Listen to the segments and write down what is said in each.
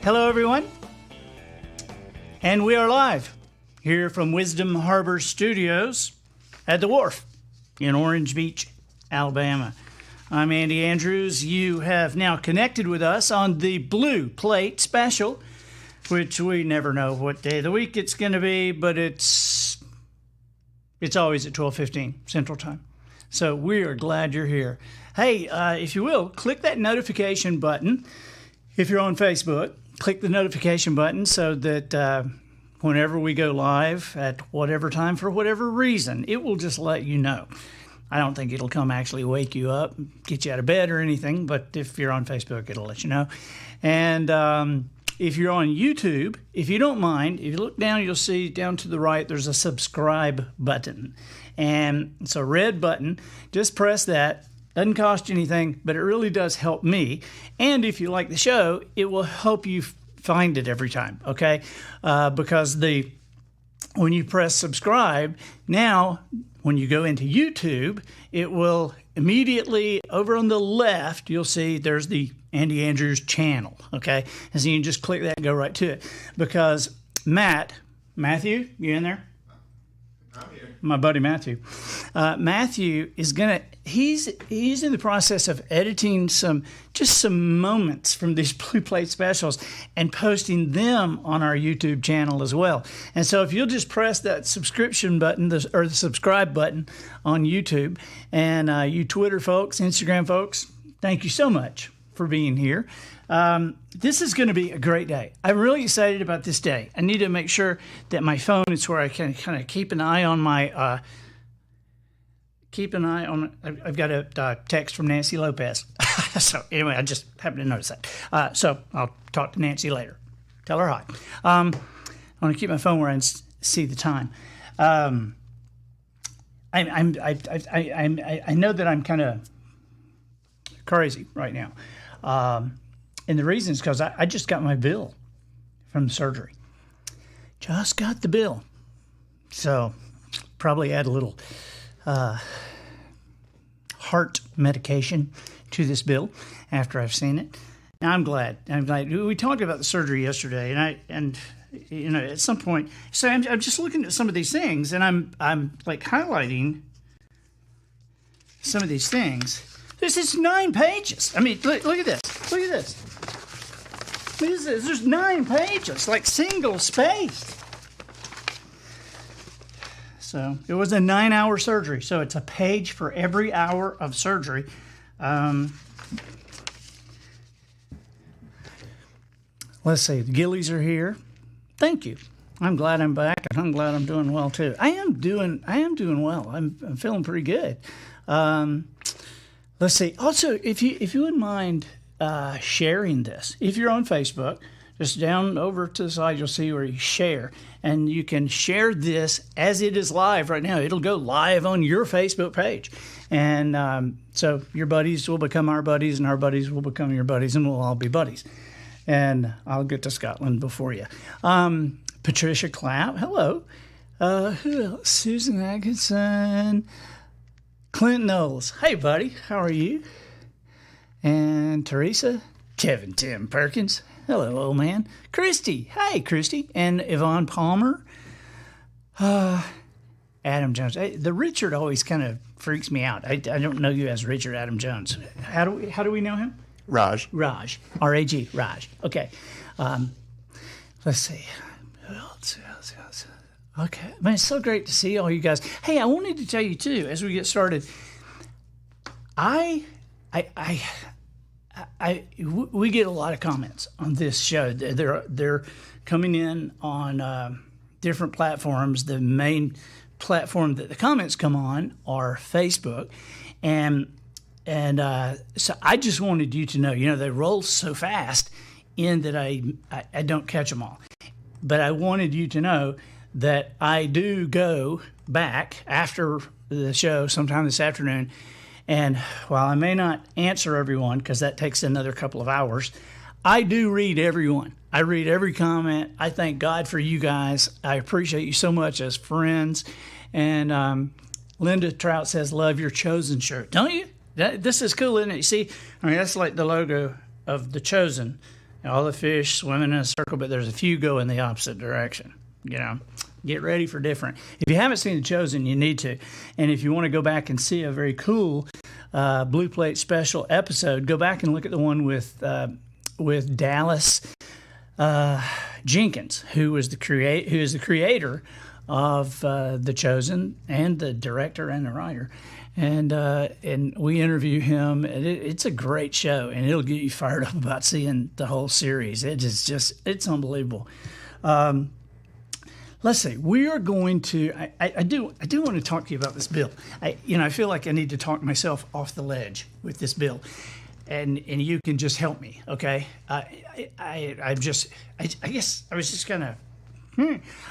Hello, everyone. And we are live here from Wisdom Harbor Studios at the Wharf in Orange Beach, Alabama. I'm Andy Andrews. You have now connected with us on the Blue Plate Special, which we never know what day of the week it's going to be, but it's always at 12:15 Central Time. So we are glad you're here. Hey, if you will, click that notification button. If you're on Facebook, click the notification button so that whenever we go live at whatever time for whatever reason, it will just let you know. I don't think it'll come actually wake you up, get you out of bed or anything, but if you're on Facebook, it'll let you know. And if you're on YouTube, if you don't mind, if you look down, you'll see down to the right, there's a subscribe button. And it's a red button. Just press that. Doesn't cost you anything, but it really does help me. And if you like the show, it will help you find it every time, okay? Because when you press subscribe, now when you go into YouTube, it will immediately, over on the left, you'll see there's the Andy Andrews channel, okay? And so you can just click that and go right to it. Because Matthew, you in there? I'm here. My buddy Matthew. Matthew is he's in the process of editing some moments from these Blue Plate specials and posting them on our YouTube channel as well. And so if you'll just press that subscription button or the subscribe button on YouTube, and you Twitter folks, Instagram folks, thank you so much for being here. This is going to be a great day. I'm really excited about this day. I need to make sure that my phone is where I can kind of keep an eye on my. I've got a text from Nancy Lopez. So anyway, I just happened to notice that. So I'll talk to Nancy later. Tell her hi. I want to keep my phone where I can see the time. I know that I'm kind of crazy right now. And the reason is because I just got my bill from the surgery. Just got the bill. So probably add a little heart medication to this bill after I've seen it. Now I'm glad. We talked about the surgery yesterday, and you know, at some point, so I'm just looking at some of these things, and I'm like highlighting some of these things. This is 9 pages. I mean, look at this. Look at this. There's 9 pages, like single spaced. So it was a 9-hour surgery. So it's a page for every hour of surgery. Let's see. The Gillies are here. Thank you. I'm glad I'm back, and I'm glad I'm doing well too. I am doing well. I'm feeling pretty good. Let's see. Also, if you wouldn't mind sharing this, if you're on Facebook, just down over to the side, you'll see where you share, and you can share this as it is live right now. It'll go live on your Facebook page, and so your buddies will become our buddies, and our buddies will become your buddies, and we'll all be buddies. And I'll get to Scotland before you. Patricia Clapp, hello. Who else? Susan Atkinson. Clint Knowles. Hey, buddy. How are you? And Teresa. Kevin Tim Perkins. Hello, old man. Christy. Hey, Christy. And Yvonne Palmer. Adam Jones. The Richard always kind of freaks me out. I don't know you as Richard Adam Jones. How do we know him? Raj. R-A-G. Raj. Okay. Let's see. Who else? Okay. Man, it's so great to see all you guys. Hey, I wanted to tell you too, as we get started, we get a lot of comments on this show. They're coming in on different platforms. The main platform that the comments come on are Facebook, and so I just wanted you to know, they roll so fast in that I don't catch them all. But I wanted you to know that I do go back after the show sometime this afternoon, and while I may not answer everyone because that takes another couple of hours, I do read everyone. I read every comment. I thank God for you guys. I appreciate you so much as friends. And Linda Trout says, love your Chosen shirt. Don't you? This is cool, isn't it? You see, I mean, that's like the logo of the Chosen. all the fish swimming in a circle, but there's a few go in the opposite direction. Get ready for different. If you haven't seen The Chosen, you need to. And if you want to go back and see a very cool Blue Plate special episode, go back and look at the one with Dallas Jenkins, who is the creator of The Chosen and the director and the writer. And we interview him. And it's a great show, and it'll get you fired up about seeing the whole series. It's unbelievable. Let's see. We are going to. I do want to talk to you about this bill. I feel like I need to talk myself off the ledge with this bill, and you can just help me, okay? I guess I was just gonna.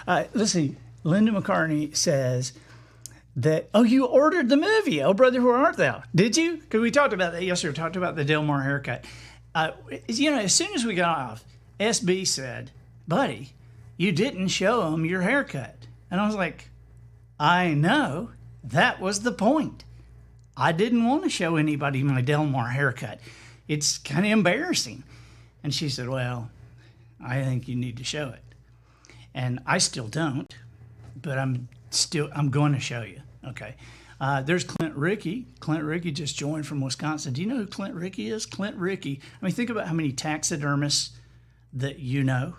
Let's see. Linda McCartney says that. Oh, you ordered the movie. Oh, brother, where art thou? Did you? Because we talked about that yesterday. We talked about the Delmar haircut. As soon as we got off, SB said, "Buddy, you didn't show him your haircut." And I was like, I know. That was the point. I didn't want to show anybody my Delmar haircut. It's kind of embarrassing. And she said, well, I think you need to show it. And I still don't, but I'm going to show you. Okay. There's Clint Rickey. Clint Rickey just joined from Wisconsin. Do you know who Clint Rickey is? Clint Rickey. I mean, think about how many taxidermists that you know,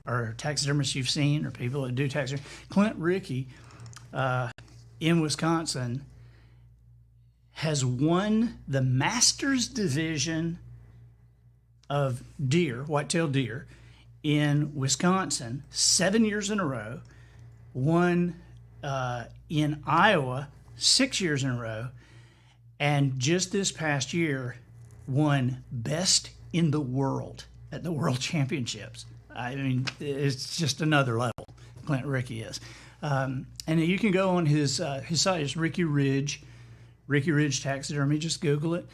or taxidermists you've seen, or people that do taxidermy. Clint Rickey in Wisconsin has won the Masters Division of deer, white-tailed deer, in Wisconsin 7 years in a row, won in Iowa 6 years in a row, and just this past year won Best in the World at the World Championships. I mean, it's just another level, Clint Rickey is. And you can go on his site. It's Ricky Ridge Taxidermy. Just Google it.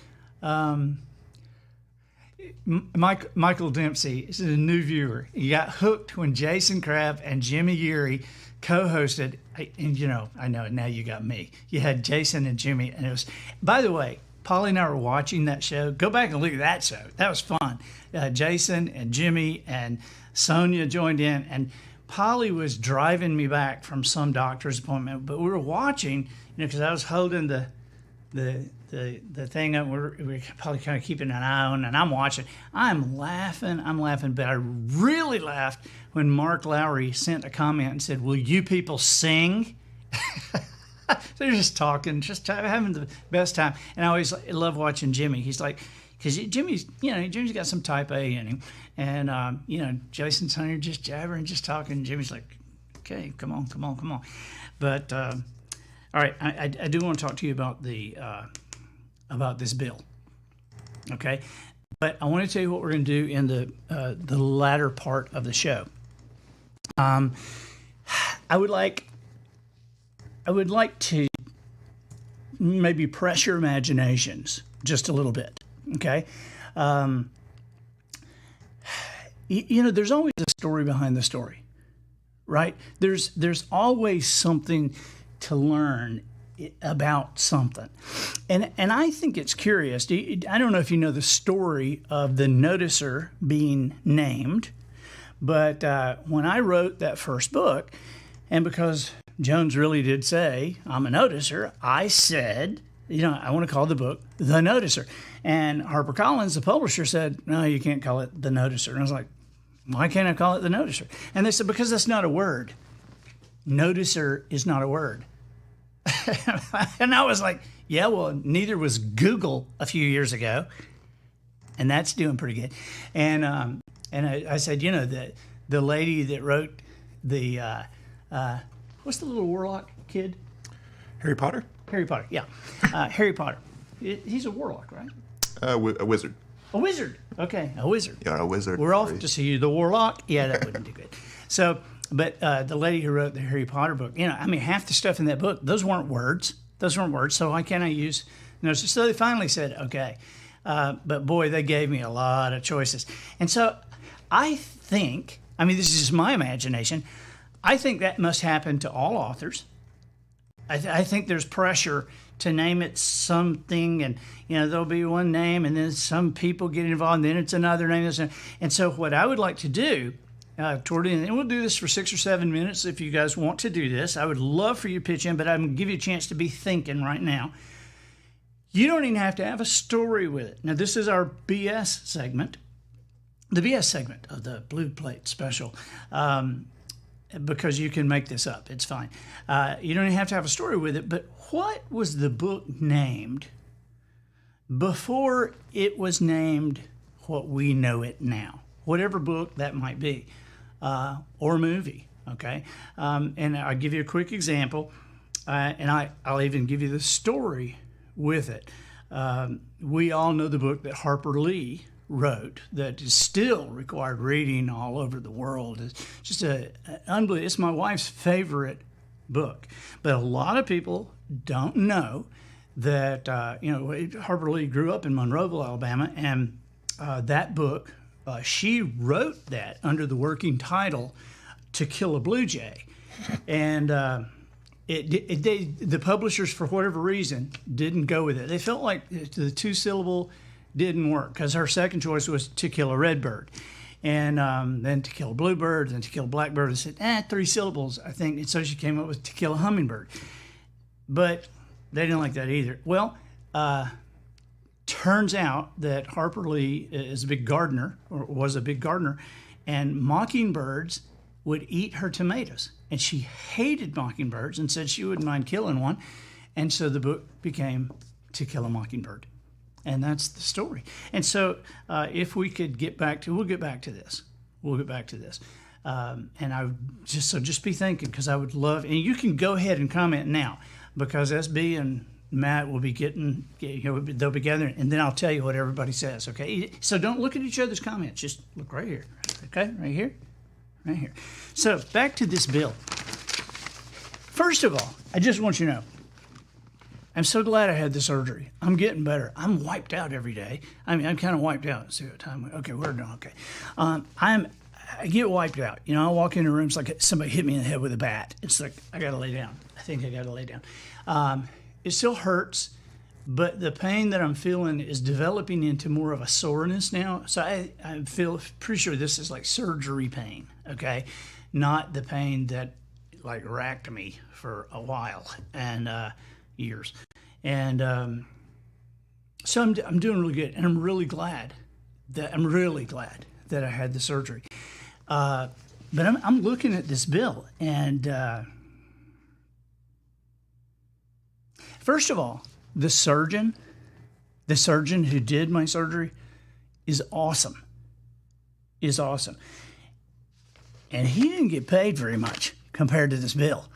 Michael Dempsey is a new viewer. He got hooked when Jason Crabb and Jimmy Geary co-hosted. And I know, now you got me. You had Jason and Jimmy. And it was, by the way, Polly and I were watching that show. Go back and look at that show. That was fun. Jason and Jimmy and Sonia joined in, and Polly was driving me back from some doctor's appointment, but we were watching, because I was holding the thing up. We're probably kind of keeping an eye on, and I'm watching. I'm laughing, but I really laughed when Mark Lowry sent a comment and said, "Will you people sing?" They're just talking, just having the best time. And I always love watching Jimmy. He's like, because Jimmy's got some type A in him. And, Jason's on here just jabbering, just talking. Jimmy's like, okay, come on. But, all right, I do want to talk to you about this bill. Okay? But I want to tell you what we're going to do in the latter part of the show. I would like to maybe press your imaginations just a little bit, okay? There's always a story behind the story, right? There's always something to learn about something. And I think it's curious. I don't know if you know the story of the noticer being named, but when I wrote that first book, and because Jones really did say, I'm a noticer, I said, I want to call the book The Noticer. And HarperCollins, the publisher, said, no, you can't call it The Noticer. And I was like, why can't I call it The Noticer? And they said, because that's not a word. Noticer is not a word. And I was like, yeah, well, neither was Google a few years ago. And that's doing pretty good. And I said, the lady that wrote the, what's the little warlock kid? Harry Potter? Harry Potter, yeah. Harry Potter. He's a warlock, right? A wizard. A wizard. Okay, a wizard. Yeah, a wizard. We're off to see the warlock. Yeah, that wouldn't do good. So, but the lady who wrote the Harry Potter book, half the stuff in that book, those weren't words. So why can't I use? So they finally said, okay. But boy, they gave me a lot of choices. And so I think, this is just my imagination, I think that must happen to all authors. I think there's pressure to name it something, and there'll be one name, and then some people get involved, and then it's another name. And so what I would like to do toward the end, and we'll do this for 6 or 7 minutes if you guys want to do this. I would love for you to pitch in, but I'm going to give you a chance to be thinking right now. You don't even have to have a story with it. Now, this is our BS segment, the BS segment of the Blue Plate Special, because you can make this up. It's fine. You don't even have to have a story with it, but what was the book named before it was named what we know it now? Whatever book that might be, or movie, okay? And I'll give you a quick example, and I'll even give you the story with it. We all know the book that Harper Lee wrote that is still required reading all over the world. It's just unbelievable. It's my wife's favorite book. But a lot of people don't know that, Harper Lee grew up in Monroeville, Alabama, and that book, she wrote that under the working title To Kill a Blue Jay. And the publishers, for whatever reason, didn't go with it. They felt like the two-syllable didn't work because her second choice was To Kill a Redbird. And then To Kill a Bluebird, then To Kill a Blackbird. They said, 3 syllables, I think. And so she came up with To Kill a Hummingbird. But they didn't like that either. Well, turns out that Harper Lee is a big gardener, or was a big gardener, and mockingbirds would eat her tomatoes. And she hated mockingbirds and said she wouldn't mind killing one. And so the book became To Kill a Mockingbird. And that's the story. And so if we could we'll get back to this. We'll get back to this. And I would just be thinking, because I would love, and you can go ahead and comment now, because SB and Matt will be they'll be gathering, and then I'll tell you what everybody says, okay? So don't look at each other's comments. Just look right here, okay? Right here. Right here. So back to this bill. First of all, I just want you to know, I'm so glad I had the surgery. I'm getting better. I'm wiped out every day. I mean, I'm kind of wiped out. Let's see what time. Okay, we're done. Okay. I get wiped out. I walk into rooms like somebody hit me in the head with a bat. It's like, I got to lay down. I think I got to lay down. It still hurts, but the pain that I'm feeling is developing into more of a soreness now. So I feel pretty sure this is like surgery pain, okay? Not the pain that like racked me for a while and years. And so I'm doing really good, and I'm really glad that I had the surgery. But I'm looking at this bill, and first of all, the surgeon who did my surgery is awesome. And he didn't get paid very much compared to this bill.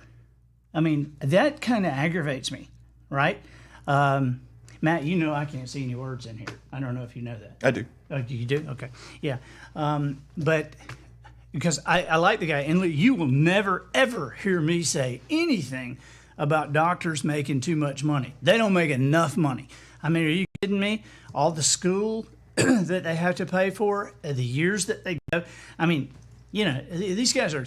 I mean, that kind of aggravates me, right? Matt, I can't see any words in here. I don't know if you know that. I do. Oh, you do? Okay. Yeah. But because I like the guy, and you will never, ever hear me say anything about doctors making too much money. They don't make enough money. I mean, are you kidding me? All the school that they have to pay for, the years that they go. I mean, these guys are,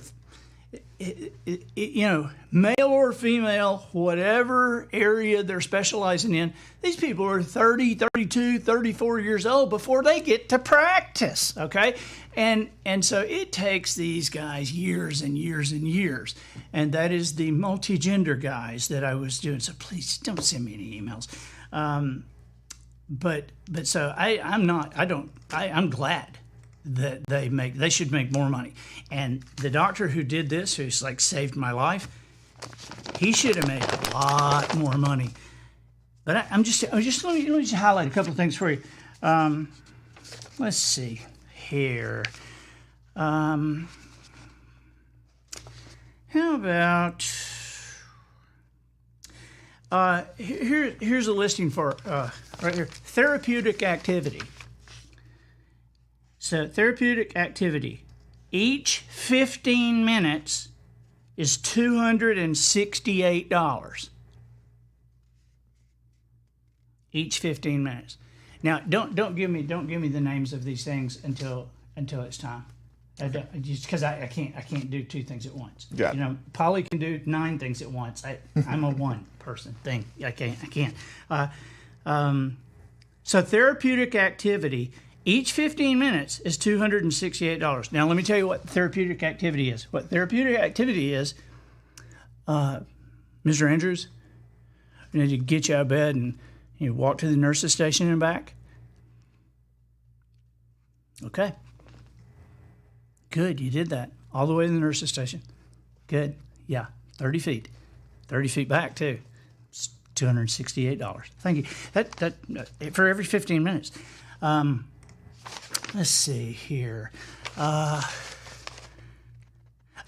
male or female, whatever area they're specializing in, these people are 30, 32, 34 years old before they get to practice, okay? And so it takes these guys years and years and years. And that is the multi-gender guys that I was doing. So please don't send me any emails. But so I'm glad that they should make more money. And the doctor who did this, who's like saved my life, he should have made a lot more money. But let me just highlight a couple of things for you. Let's see here. How about here's a listing for right here, therapeutic activity. So therapeutic activity, each 15 minutes is $268. Each 15 minutes. Now, don't give me the names of these things until it's time. Just because I can't do two things at once. Yeah. You know, Polly can do 9 things at once. I'm a one person thing. I can't. So therapeutic activity, each 15 minutes is $268. Now let me tell you what therapeutic activity is. What therapeutic activity is, Mr. Andrews, you need to get you out of bed and you walk to the nurse's station and back. Okay. Good, you did that. All the way to the nurse's station. Good. Yeah, 30 feet. 30 feet back, too. It's $268. Thank you. That for every 15 minutes. Let's see here.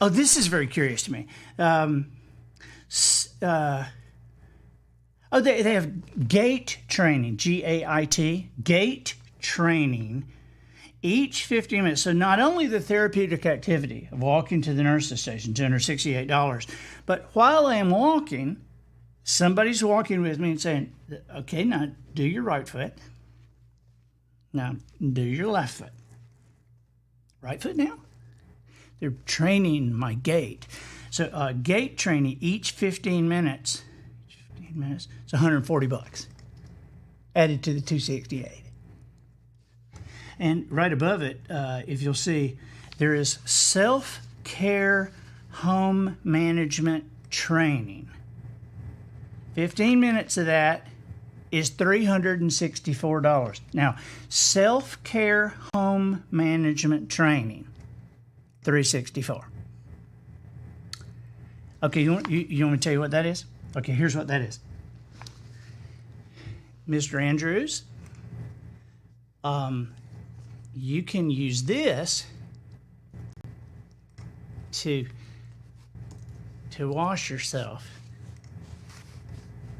This is very curious to me. They have gait training, GAIT, gait training, each 15 minutes. So not only the therapeutic activity of walking to the nurse's station, $268, but while I am walking, somebody's walking with me and saying, okay, now do your right foot. Now do your left foot. Right foot now? They're training my gait. So gait training each 15 minutes, it's $140 added to the 268. And right above it, if you'll see, there is self-care home management training. 15 minutes of that is $364. Now, self-care home management training, $364. Okay, you want me to tell you what that is? Okay, here's what that is. Mr. Andrews, you can use this to wash yourself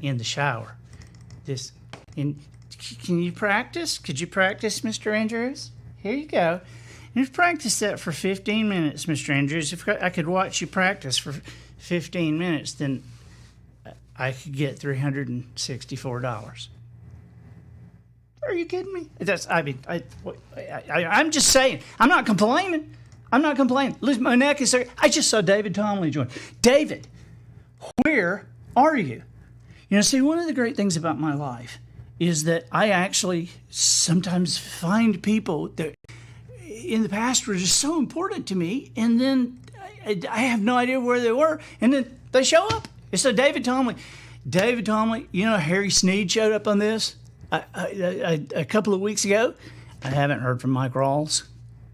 in the shower. Can you practice? Could you practice, Mr. Andrews? Here you go. You've practiced that for 15 minutes, Mr. Andrews. If I could watch you practice for 15 minutes, then I could get $364. Are you kidding me? I'm just saying. I'm not complaining. Listen, my neck is. I just saw David Tomley join. David, where are you? You know, see, one of the great things about my life is that I actually sometimes find people that in the past were just so important to me, and then I have no idea where they were, and then they show up. So David Tomley, you know, Harry Sneed showed up on this a couple of weeks ago. I haven't heard from Mike Rawls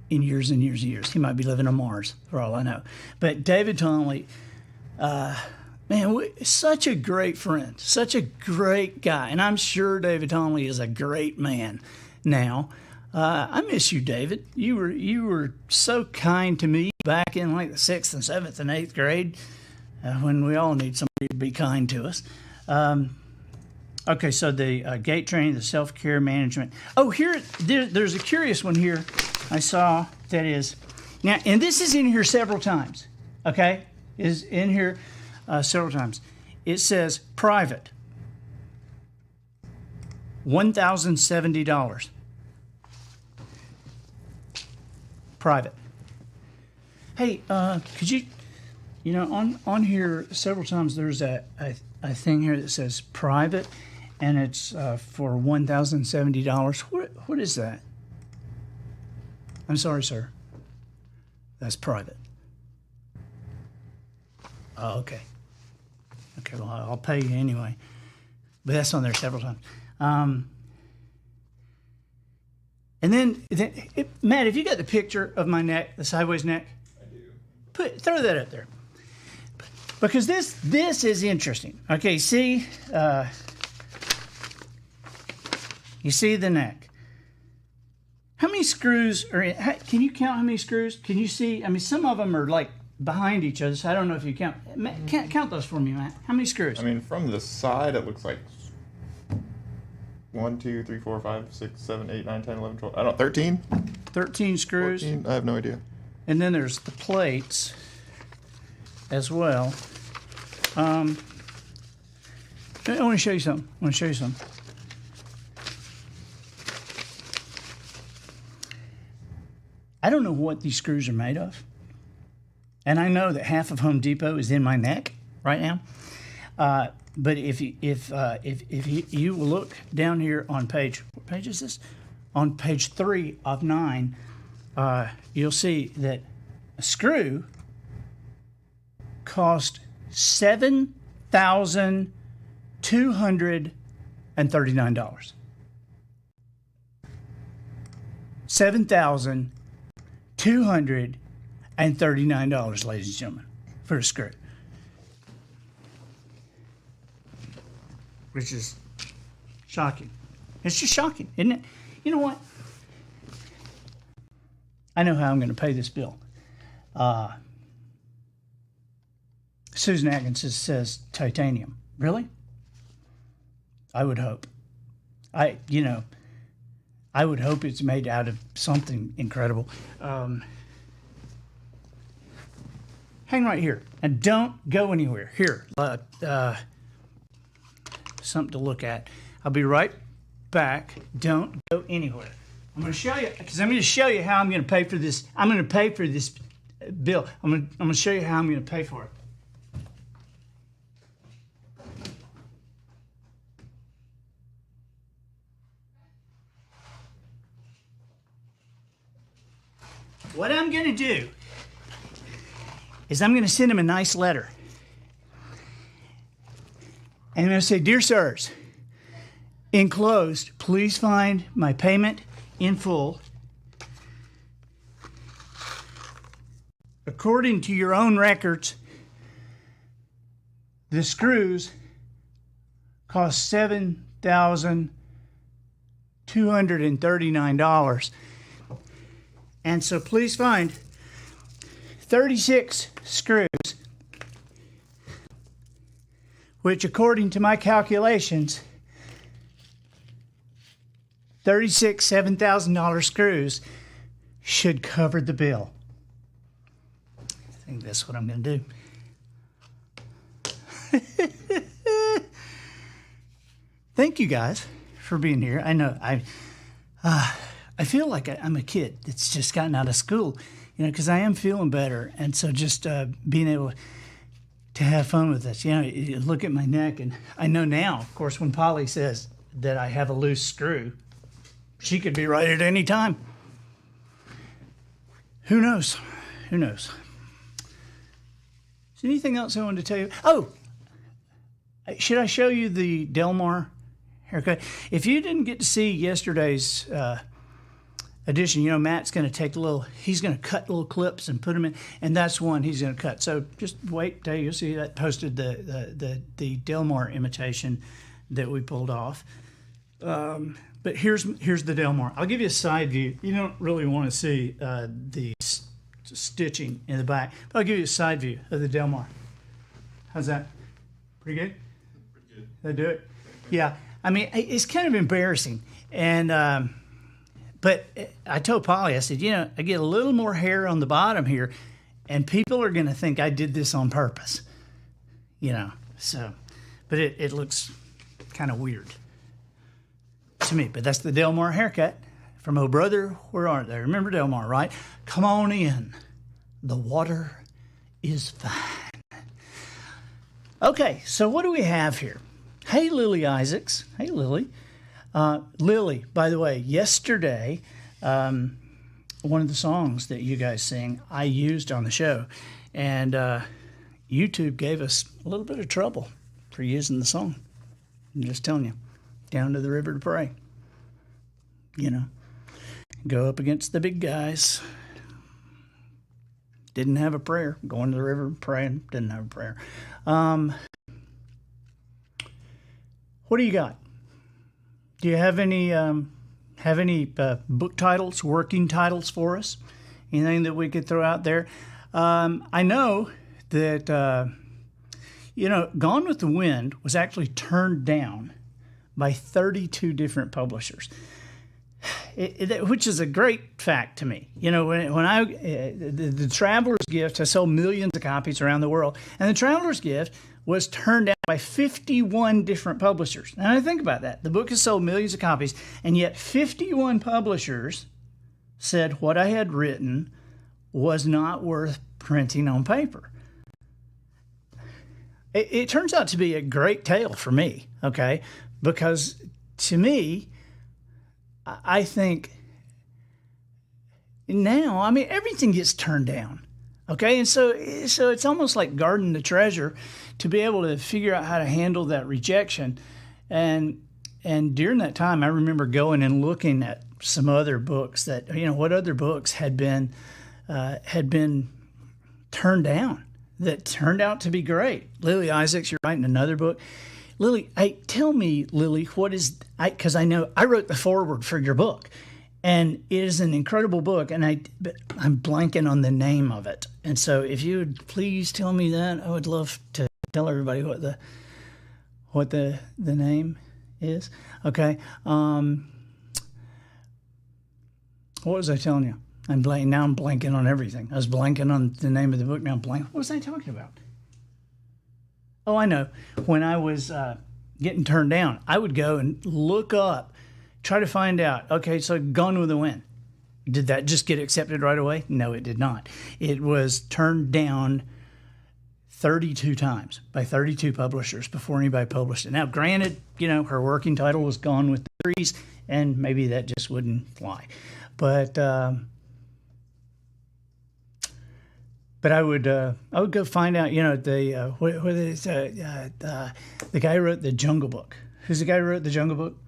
in years and years and years. He might be living on Mars, for all I know. But David Tomley, such a great friend, such a great guy. And I'm sure David Tomley is a great man now. I miss you, David. You were so kind to me back in like the 6th and 7th and 8th grade when we all need somebody to be kind to us. Okay, so the gait training, the self-care management. Oh, there's a curious one here I saw that is, now, and this is in here several times, okay? Is in here several times. It says private, $1,070. Private. Hey, could you on here several times there's a thing here that says private, and it's for $1,070. What is that? I'm sorry, sir. That's private. Oh, okay. Okay, well, I'll pay you anyway. But that's on there several times. And then Matt, have you got the picture of my neck, the sideways neck? I do. Throw that up there. Because this is interesting. Okay, see, you see the neck. How many screws are in? Can you count how many screws? Can you see? I mean, some of them are like behind each other, so I don't know if you count. Count those for me, Matt. How many screws? I mean, from the side, it looks like 1, 2, 3, 4, 5, 6, 7, 8, 9, 10, 11, 12. I don't know, 13? 13 screws. 14? I have no idea. And then there's the plates as well. I want to show you something. I don't know what these screws are made of. And I know that half of Home Depot is in my neck right now. But if you look down here on page, what page is this? On page 3 of 9, you'll see that a screw cost $7,239. $7,239, ladies and gentlemen, for a screw. Which is shocking. It's just shocking, isn't it? You know what? I know how I'm going to pay this bill. Susan Atkins says titanium. Really? I would hope. I would hope it's made out of something incredible. Hang right here and don't go anywhere. Here, something to look at. I'll be right back. Don't go anywhere. I'm going to show you, because I'm going to show you how I'm going to pay for this. I'm going to pay for this bill. I'm going to show you how I'm going to pay for it. What I'm going to do is I'm going to send him a nice letter. And I'm going to say, "Dear sirs, enclosed, please find my payment in full. According to your own records, the screws cost $7,239. And so please find 36 screws, which according to my calculations, 36 $7,000 screws should cover the bill." I think that's what I'm going to do. Thank you guys for being here. I know I feel like I'm a kid that's just gotten out of school, because I am feeling better. And so just being able to have fun with this, you look at my neck, and I know now, of course, when Polly says that I have a loose screw, she could be right at any time. Who knows? Who knows? Is there anything else I wanted to tell you? Oh, should I show you the Delmar haircut? If you didn't get to see yesterday's edition, Matt's going to take he's going to cut little clips and put them in, and that's one he's going to cut. So just wait till you'll see that posted, the Delmar imitation that we pulled off. But here's the Delmar. I'll give you a side view. You don't really want to see the stitching in the back, but I'll give you a side view of the Delmar. How's that? Pretty good? Pretty good. Did I do it? Yeah. I mean, it's kind of embarrassing. And but I told Polly, I said, I get a little more hair on the bottom here, and people are going to think I did this on purpose. So, but it looks kind of weird to me. But that's the Delmar haircut from Oh Brother, Where Art Thou? Remember Delmar, right? Come on in. The water is fine. Okay, so what do we have here? Hey, Lily Isaacs. Hey, Lily. Lily, by the way, yesterday, one of the songs that you guys sing, I used on the show. And YouTube gave us a little bit of trouble for using the song. I'm just telling you. Down to the river to pray. Go up against the big guys. Didn't have a prayer. Going to the river praying. Didn't have a prayer. What do you got? Do you have any book titles, working titles for us? Anything that we could throw out there? I know that Gone with the Wind was actually turned down by 32 different publishers, which is a great fact to me. When the Traveler's Gift has sold millions of copies around the world, and the Traveler's Gift was turned down by 51 different publishers. Now, I think about that. The book has sold millions of copies, and yet 51 publishers said what I had written was not worth printing on paper. It turns out to be a great tale for me, okay? Because to me, I think now, I mean, everything gets turned down, okay? And so it's almost like guarding the treasure to be able to figure out how to handle that rejection. And during that time, I remember going and looking at some other books that, what other books had been turned down that turned out to be great. Lily Isaacs, you're writing another book. Lily, tell me, Lily, because I know I wrote the foreword for your book, and it is an incredible book, but I'm blanking on the name of it. And so if you would please tell me that, I would love to tell everybody what the name is. Okay. What was I telling you? Now I'm blanking on everything. I was blanking on the name of the book. Now I'm blanking. What was I talking about? Oh, I know. When I was getting turned down, I would go and look up, try to find out, okay, so Gone with the Wind. Did that just get accepted right away? No, it did not. It was turned down 32 times by 32 publishers before anybody published it. Now, granted, her working title was Gone with the Trees, and maybe that just wouldn't fly. But I would go find out, the guy who wrote the Jungle Book. Who's the guy who wrote the Jungle Book?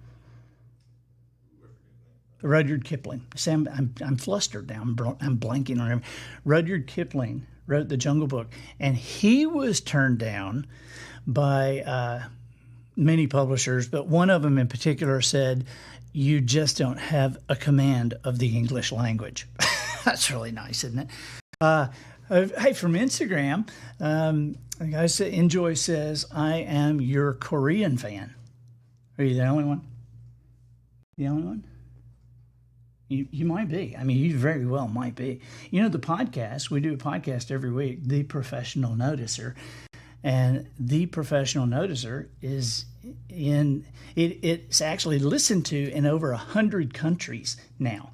Rudyard Kipling. See, I'm flustered now. I'm blanking on him. Rudyard Kipling wrote the Jungle Book, and he was turned down by many publishers, but one of them in particular said, "You just don't have a command of the English language." That's really nice, isn't it? Hey, from Instagram, the guy Enjoy says, "I am your Korean fan." Are you the only one? The only one? You might be. I mean, you very well might be. The podcast, we do a podcast every week, The Professional Noticer. And The Professional Noticer is it's actually listened to in over 100 countries now.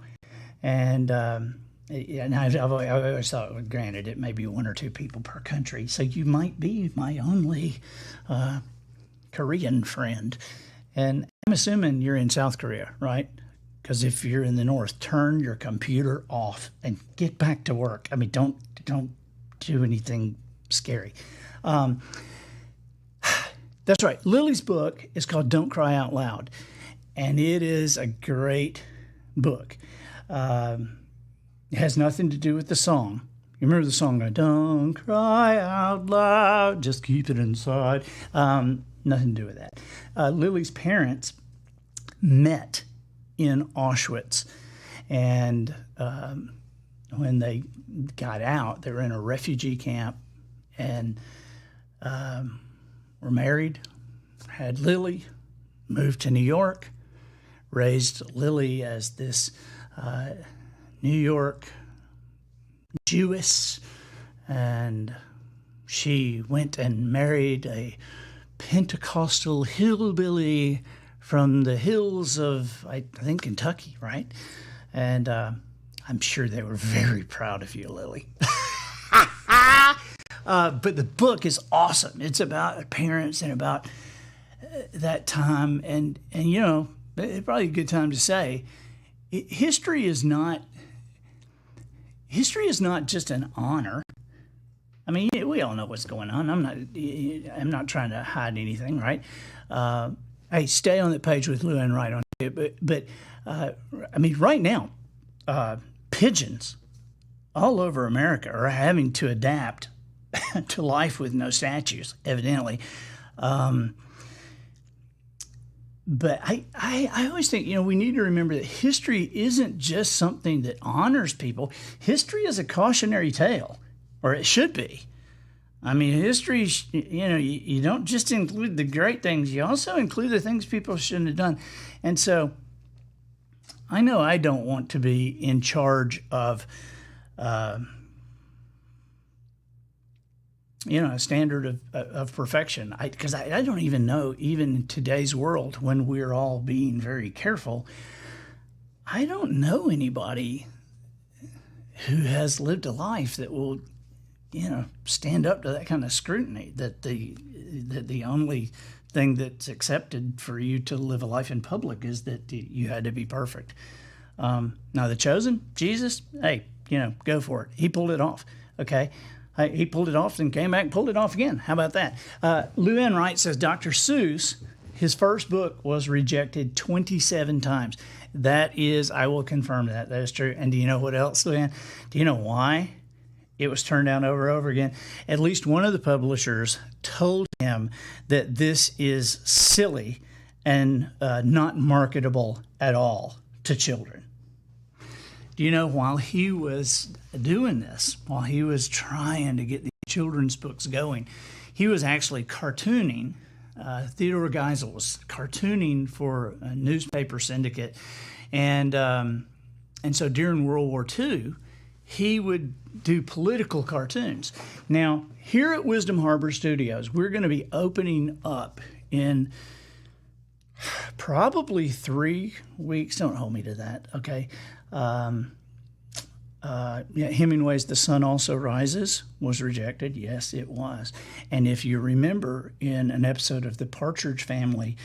And I've always thought, granted, it may be one or two people per country. So you might be my only Korean friend. And I'm assuming you're in South Korea, right? Because if you're in the North, turn your computer off and get back to work. I mean, don't do anything scary. That's right. Lily's book is called Don't Cry Out Loud, and it is a great book. It has nothing to do with the song. You remember the song, Don't Cry Out Loud, just keep it inside. Nothing to do with that. Lily's parents met in Auschwitz, and when they got out, they were in a refugee camp and were married, had Lily, moved to New York, raised Lily as this New York Jewess, and she went and married a Pentecostal hillbilly from the hills of, I think, Kentucky, right? And I'm sure they were very proud of you, Lily. But the book is awesome. It's about parents and about that time. And it's probably a good time to say, history is not just an honor. I mean, we all know what's going on. I'm not trying to hide anything, right? Hey, stay on the page with Lou and write on it. But I mean, right now, pigeons all over America are having to adapt to life with no statues, evidently. But I always think, we need to remember that history isn't just something that honors people. History is a cautionary tale, or it should be. I mean, history, you don't just include the great things. You also include the things people shouldn't have done. And so I know I don't want to be in charge of, a standard of perfection. Because I don't even know, even in today's world, when we're all being very careful, I don't know anybody who has lived a life that will, stand up to that kind of scrutiny, that the only thing that's accepted for you to live a life in public is that you had to be perfect. Now, the chosen, Jesus, hey, go for it. He pulled it off, okay? He pulled it off and came back and pulled it off again. How about that? Lou Enright says Dr. Seuss, his first book was rejected 27 times. That is, I will confirm that. That is true. And do you know what else, Lou Ann? Do you know why it was turned down over and over again? At least one of the publishers told him that this is silly and not marketable at all to children. Do you know, while he was doing this, while he was trying to get the children's books going, he was actually cartooning. Theodore Geisel was cartooning for a newspaper syndicate. And so during World War II, he would do political cartoons. Now, here at Wisdom Harbor Studios, we're going to be opening up in probably 3 weeks. Don't hold me to that, okay? Hemingway's The Sun Also Rises was rejected. Yes, it was. And if you remember in an episode of The Partridge Family,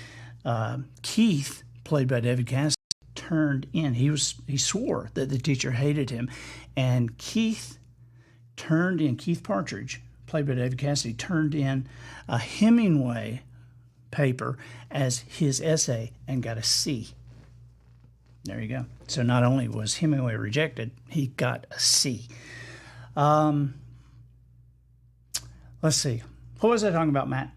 Keith, played by David Cassidy, turned in. He swore that the teacher hated him. And Keith Partridge, played by David Cassidy, turned in a Hemingway paper as his essay and got a C. There you go. So not only was Hemingway rejected, he got a C. Let's see. What was I talking about, Matt?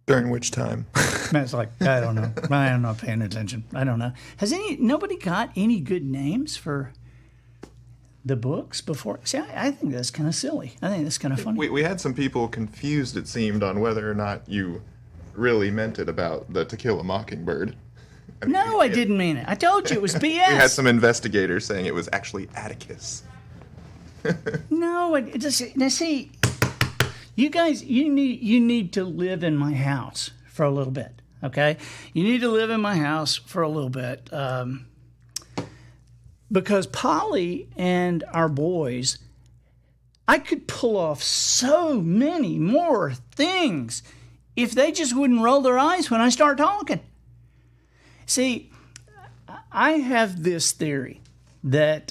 During which time? Matt's like, I don't know. I'm not paying attention. I don't know. Has nobody got any good names for the books before? See, I think that's kind of silly. I think that's kind of funny. We had some people confused, it seemed, on whether or not you really meant it about the To Kill a Mockingbird. I didn't mean it. I told you it was BS. We had some investigators saying it was actually Atticus. No, it just, now see, you guys, you need to live in my house for a little bit, okay? You need to live in my house for a little bit, because Polly and our boys, I could pull off so many more things if they just wouldn't roll their eyes when I start talking. See, I have this theory that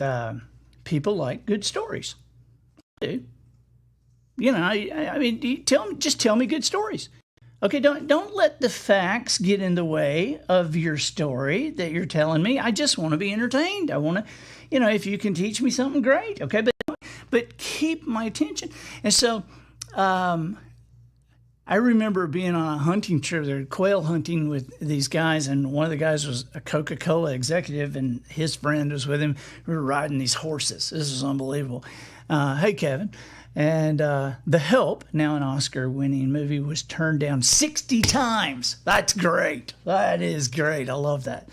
people like good stories. I do. I mean, just tell me good stories. Okay, don't let the facts get in the way of your story that you're telling me. I just want to be entertained. I want to, if you can teach me something, great. Okay, but keep my attention. And so, I remember being on a hunting trip, there quail hunting with these guys, and one of the guys was a Coca-Cola executive, and his friend was with him. We were riding these horses. This was unbelievable. Hey, Kevin. And The Help, now an Oscar-winning movie, was turned down 60 times. That's great. That is great. I love that.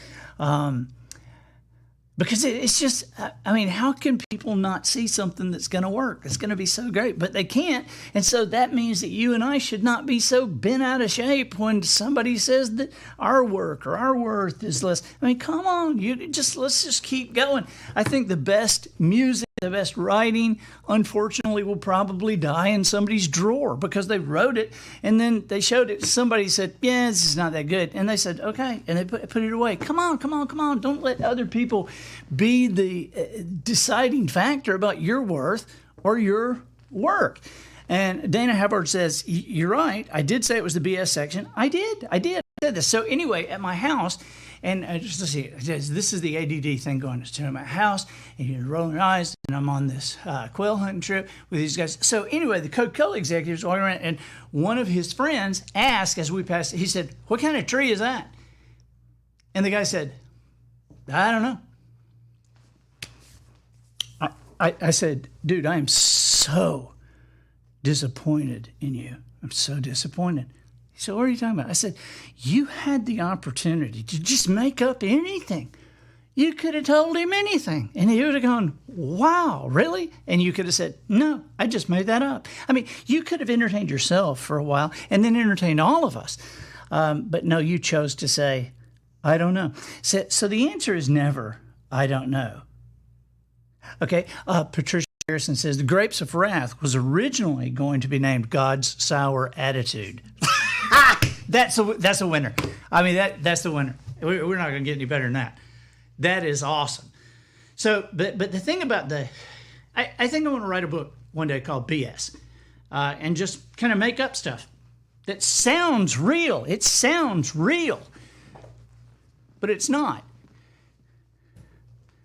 Because it's just, I mean, how can people not see something that's going to work? It's going to be so great, but they can't. And so that means that you and I should not be so bent out of shape when somebody says that our work or our worth is less. I mean, come on, let's just keep going. I think the best music, the best writing, unfortunately, will probably die in somebody's drawer because they wrote it and then they showed it. Somebody said, yeah, this is not that good. And they said, okay. And they put it away. Come on. Don't let other people be the deciding factor about your worth or your work. And Dana Hubbard says, you're right. I did say it was the BS section. I did. I said this. So anyway, at my house, and just let's see, this is the ADD thing going to my house, and you're rolling your eyes, and I'm on this quail hunting trip with these guys. So anyway, the Coca-Cola executives walking around, and one of his friends asked as we passed, he said, what kind of tree is that? And the guy said, I don't know. I said, dude, I am so disappointed in you. I'm so disappointed. He said, what are you talking about? I said, you had the opportunity to just make up anything. You could have told him anything. And he would have gone, wow, really? And you could have said, no, I just made that up. I mean, you could have entertained yourself for a while and then entertained all of us. But no, you chose to say, I don't know. So the answer is never, I don't know. Okay, Patricia Harrison says the grapes of wrath was originally going to be named God's sour attitude. That's a winner. I mean, that's the winner. We're not going to get any better than that. That is awesome. So, but the thing about I think I want to write a book one day called BS, and just kind of make up stuff that sounds real. It sounds real, but it's not.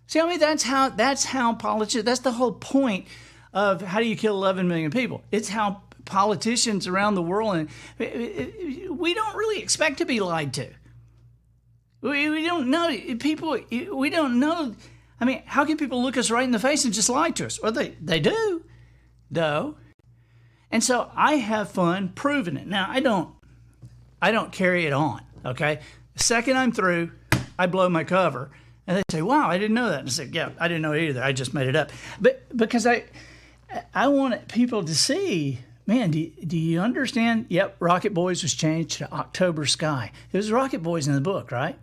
See, I mean, that's how politicians. That's the whole point of how do you kill 11 million people? It's how politicians around the world, and we don't really expect to be lied to. We don't know people. We don't know. I mean, how can people look us right in the face and just lie to us? Well, they do, though. And so I have fun proving it. Now I don't carry it on. Okay, the second I'm through, I blow my cover. And they say, wow, I didn't know that. And I said, yeah, I didn't know it either. I just made it up. But because I want people to see, man, do you understand? Yep, Rocket Boys was changed to October Sky. It was Rocket Boys in the book, right?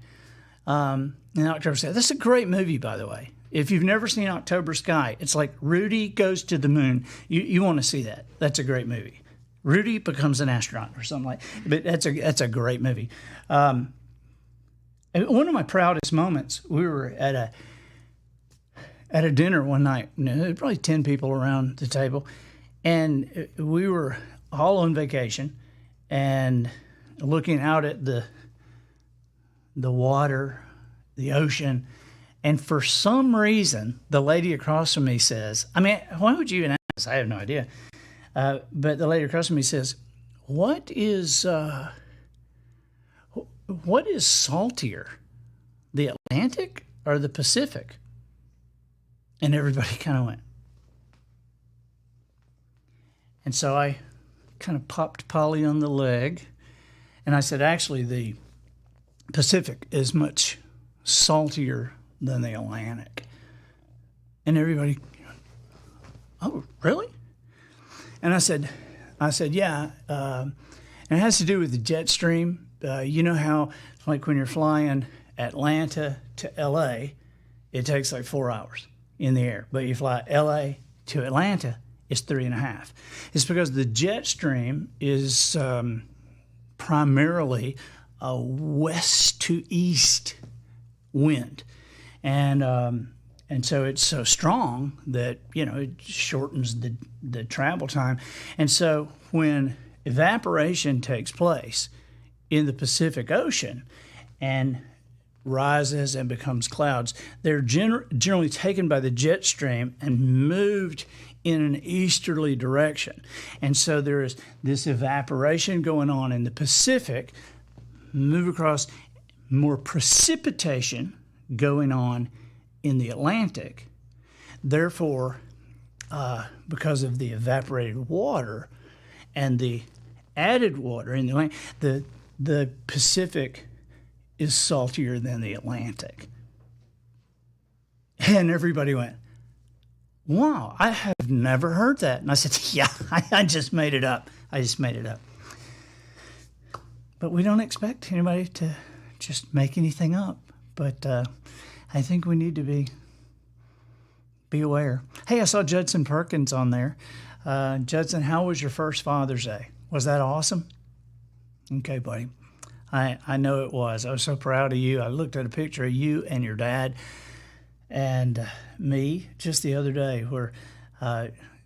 In October Sky. That's a great movie, by the way. If you've never seen October Sky, it's like Rudy goes to the moon. You want to see that. That's a great movie. Rudy becomes an astronaut or something like that. But that's a great movie. One of my proudest moments, we were at a dinner one night. There were probably 10 people around the table, and we were all on vacation and looking out at the water, the ocean, and for some reason, the lady across from me says, I mean, why would you even ask? I have no idea. But the lady across from me says, what is saltier, the Atlantic or the Pacific? And everybody kind of went. And so I kind of popped Polly on the leg, and I said, actually, the Pacific is much saltier than the Atlantic. And everybody, oh, really? And I said, yeah, and it has to do with the jet stream. You know how, like when you're flying Atlanta to L.A., it takes like 4 hours in the air. But you fly L.A. to Atlanta, it's 3.5. It's because the jet stream is primarily a west to east wind. And so it's so strong that, it shortens the travel time. And so when evaporation takes place in the Pacific Ocean and rises and becomes clouds, they're generally taken by the jet stream and moved in an easterly direction. And so there is this evaporation going on in the Pacific, move across, more precipitation going on in the Atlantic. Therefore, because of the evaporated water and the added water in the Atlantic, the Pacific is saltier than the Atlantic. And everybody went, wow, I have never heard that. And I said, yeah, I just made it up. But we don't expect anybody to just make anything up. But I think we need to be aware. Hey, I saw Judson Perkins on there. Judson, how was your first Father's Day? Was that awesome? Okay, buddy. I know it was. I was so proud of you. I looked at a picture of you and your dad and me just the other day where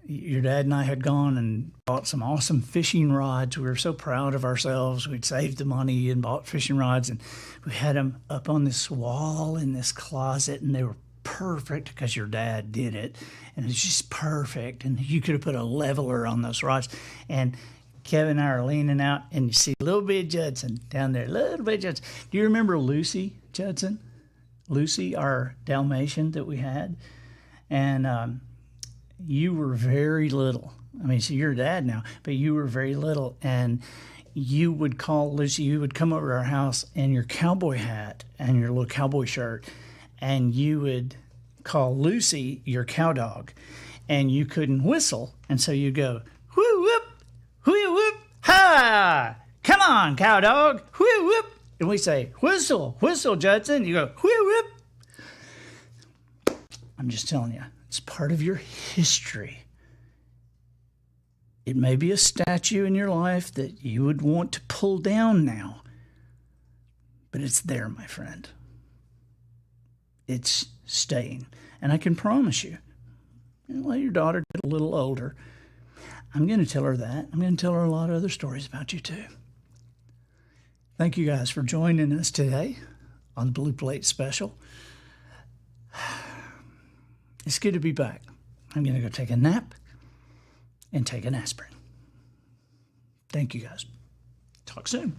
your dad and I had gone and bought some awesome fishing rods. We were so proud of ourselves. We'd saved the money and bought fishing rods, and we had them up on this wall in this closet, and they were perfect because your dad did it, and it was just perfect. And you could have put a leveler on those rods. And Kevin and I are leaning out, and you see little bit Judson down there, little bit Judson. Do you remember Lucy, Judson? Lucy, our Dalmatian that we had? And you were very little. I mean, so you're a dad now, but you were very little, and you would call Lucy, you would come over to our house in your cowboy hat and your little cowboy shirt, and you would call Lucy your cow dog, and you couldn't whistle, and so you go, whoo whoop, whoo whoop, ha! Come on, cow dog, whoo whoop. And we say, whistle, whistle, Judson. You go, whoo whoop. I'm just telling you, it's part of your history. It may be a statue in your life that you would want to pull down now, but it's there, my friend. It's staying. And I can promise you, let your daughter get a little older, I'm going to tell her that. I'm going to tell her a lot of other stories about you too. Thank you guys for joining us today on the Blue Plate Special. It's good to be back. I'm going to go take a nap and take an aspirin. Thank you guys. Talk soon.